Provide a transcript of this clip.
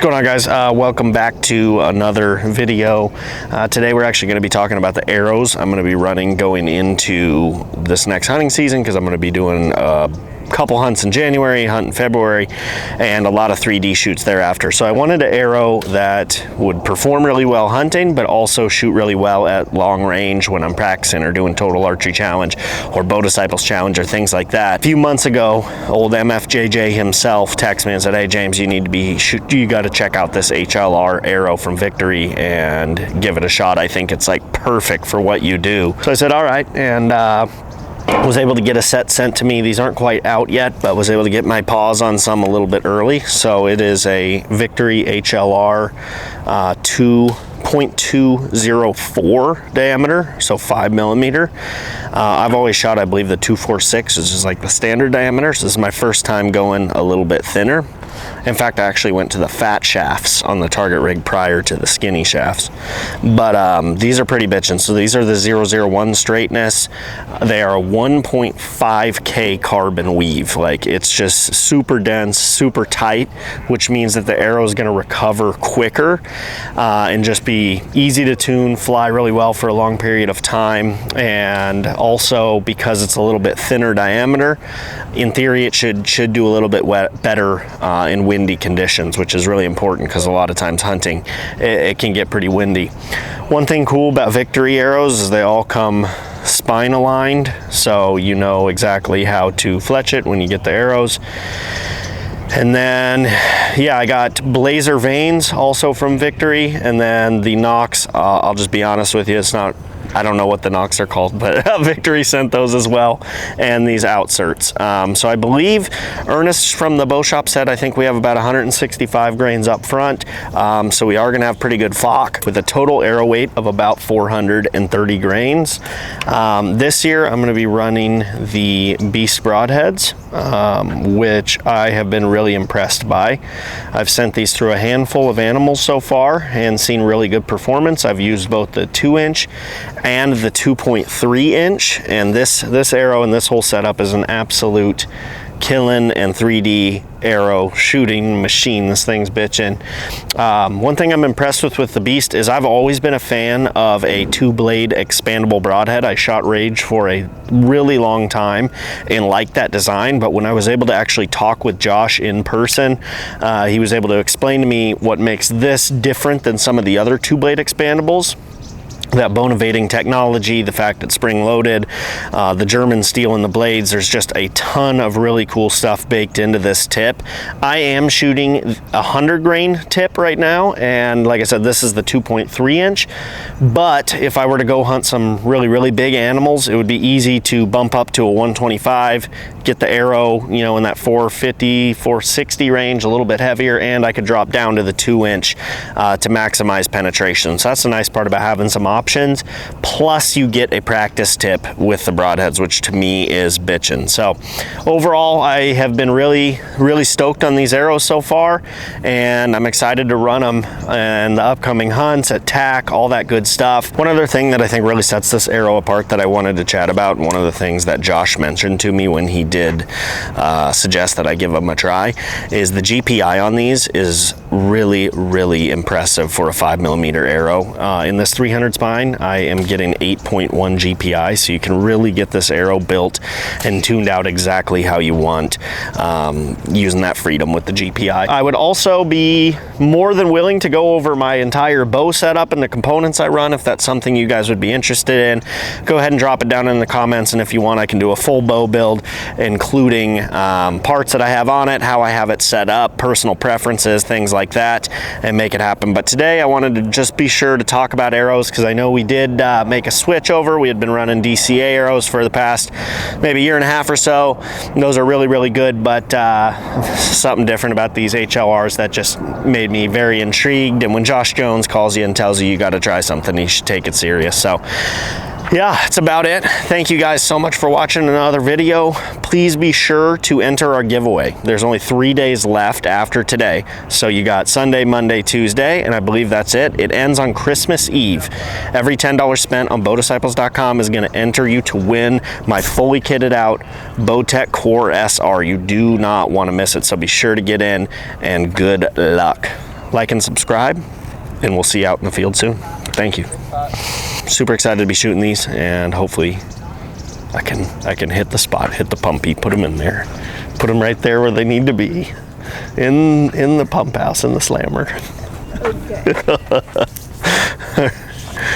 going on, guys? Welcome back to another video. Today we're actually going to be talking about the arrows I'm going to be running going into this next hunting season, because I'm going to be doing couple hunts in January, hunt in February, and a lot of 3D shoots thereafter. So I wanted an arrow that would perform really well hunting, but also shoot really well at long range when I'm practicing or doing Total Archery Challenge or Bow Disciples Challenge or things like that. A few months ago, old MFJJ himself texted me and said, "Hey James, you got to check out this HLR arrow from Victory and give it a shot. I think it's like perfect for what you do." So I said, all right, and was able to get a set sent to me. These aren't quite out yet, but was able to get my paws on some a little bit early. So it is a Victory HLR 2.204 diameter, so 5mm. I've always shot, I believe, the 246, which is like the standard diameter. So this is my first time going a little bit thinner. In fact, I actually went to the fat shafts on the target rig prior to the skinny shafts. But these are pretty bitchin'. So these are the 001 straightness. They are a 1.5K carbon weave. Like, it's just super dense, super tight, which means that the arrow is going to recover quicker and just be easy to tune, fly really well for a long period of time. And also, because it's a little bit thinner diameter, in theory it should do a little bit better in windy conditions, which is really important, because a lot of times hunting it can get pretty windy. One thing cool about Victory arrows is they all come spine aligned, so you know exactly how to fletch it when you get the arrows. And then, yeah, I got blazer vanes also from Victory, and then the nocks, I'll just be honest with you, I don't know what the nocks are called, but Victory sent those as well, and these outserts. So I believe Ernest from the bow shop said, I think we have about 165 grains up front. So we are going to have pretty good flock with a total arrow weight of about 430 grains. This year I'm going to be running the Beast broadheads, which I have been really impressed by. I've sent these through a handful of animals so far and seen really good performance. I've used both the 2-inch and the 2.3-inch, and this arrow and this whole setup is an absolute killing and 3D arrow shooting machine. This thing's bitchin'. One thing I'm impressed with the Beast is I've always been a fan of a 2-blade expandable broadhead. I shot Rage for a really long time and liked that design, but when I was able to actually talk with Josh in person, he was able to explain to me what makes this different than some of the other 2-blade expandables. That bone evading technology, the fact it's spring loaded, the German steel in the blades. There's just a ton of really cool stuff baked into this tip. I am shooting a 100 grain tip right now, and like I said, this is the 2.3-inch. But if I were to go hunt some really big animals, it would be easy to bump up to a 125, get the arrow, you know, in that 450, 460 range, a little bit heavier, and I could drop down to the 2-inch to maximize penetration. So that's the nice part about having some options. Plus you get a practice tip with the broadheads, which to me is bitchin'. So overall, I have been really stoked on these arrows so far, and I'm excited to run them and the upcoming hunts, attack, all that good stuff. One other thing that I think really sets this arrow apart that I wanted to chat about, and one of the things that Josh mentioned to me when he did suggest that I give them a try, is the GPI on these is really impressive for a 5mm arrow. In this 300 spine, I am getting 8.1 GPI, so you can really get this arrow built and tuned out exactly how you want, using that freedom with the GPI. I would also be more than willing to go over my entire bow setup and the components I run if that's something you guys would be interested in. Go ahead and drop it down in the comments, and if you want, I can do a full bow build, including parts that I have on it, how I have it set up, personal preferences, things like that, and make it happen. But today I wanted to just be sure to talk about arrows, because I know we did make a switch over. We had been running DCA arrows for the past maybe year and a half or so. Those are really good, but something different about these HLRs that just made me very intrigued. And when Josh Jones calls you and tells you got to try something, you should take it serious. So yeah, that's about it. Thank you guys so much for watching another video. Please be sure to enter our giveaway. There's only 3 days left after today. So you got Sunday, Monday, Tuesday, and I believe that's it. It ends on Christmas Eve. Every $10 spent on bowdisciples.com is going to enter you to win my fully kitted out Bowtech Core SR. You do not want to miss it, so be sure to get in, and good luck. like and subscribe, and we'll see you out in the field soon. Thank you. Super excited to be shooting these, and hopefully I can hit the spot, hit the pumpy, put them in there, put them right there where they need to be, in the pump house, in the slammer. Okay.